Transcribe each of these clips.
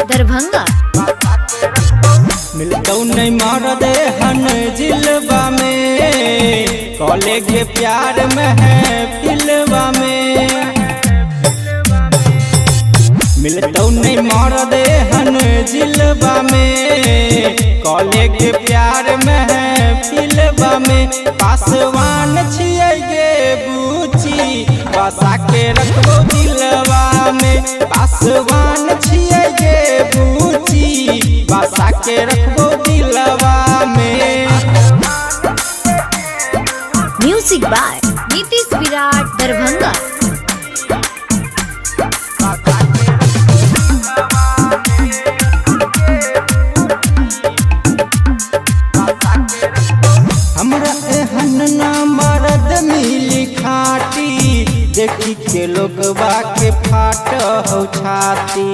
दरभंगा। मिलतौ नहीं मार दे हन जिलवा में, कॉलेज के प्यार में है फिलवा में। मिलतौ नहीं मार दे हन जिलवा में, कॉलेज के प्यार में है फिलवा में। पासवान छियै गे बूची, बसा के रखबो दिलवा में। पासवान छियै गे बूची, बसा के रखबो दिलवा में। म्यूजिक बाय नीतीश विराट दरभंगा। हमरा एहन ना मरद मिली खाटी, देखी के लोगवा के फाट हो छाती।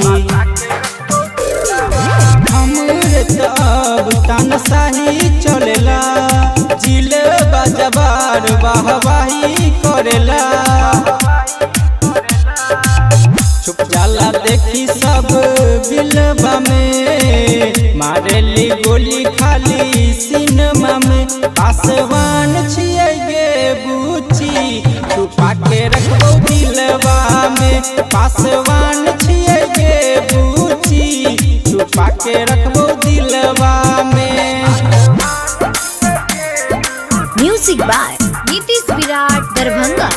हमरे तब तानशाही चलेला, जिलवा जवार वाहवाही करेला। छुप जाला देखी सब बिलवा में, मारेली गोली खाली सिनेमा में। पासवान छियै गे बूची, छुपा के रखबो दिलवा में। पासवान छियै गे बूची, छुपा के रखबो दिलवा में। म्यूजिक बाय नीतीश विराट दरभंगा।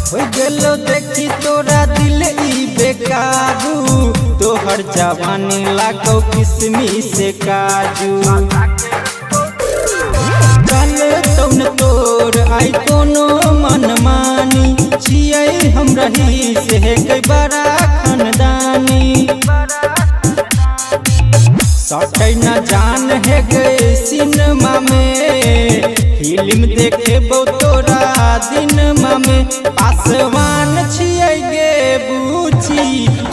हो गेलो देखी तोरा दिल ई बेकाबू, तोहर जवानी लागो किसमी से काजू। चल तौन तोर आई कोनो मनमानी, छियै हम रही से कई बड़ा खानदानी। सटै न जान है गए सिनेमा में, फिल्म देखे तोरा दिनमा में। पासवान छियै गे बूची,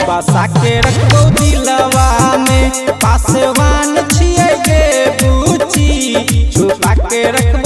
बसा के रखबो दिलवा में। पासवान छियै गे बूची, छुपा के रखबो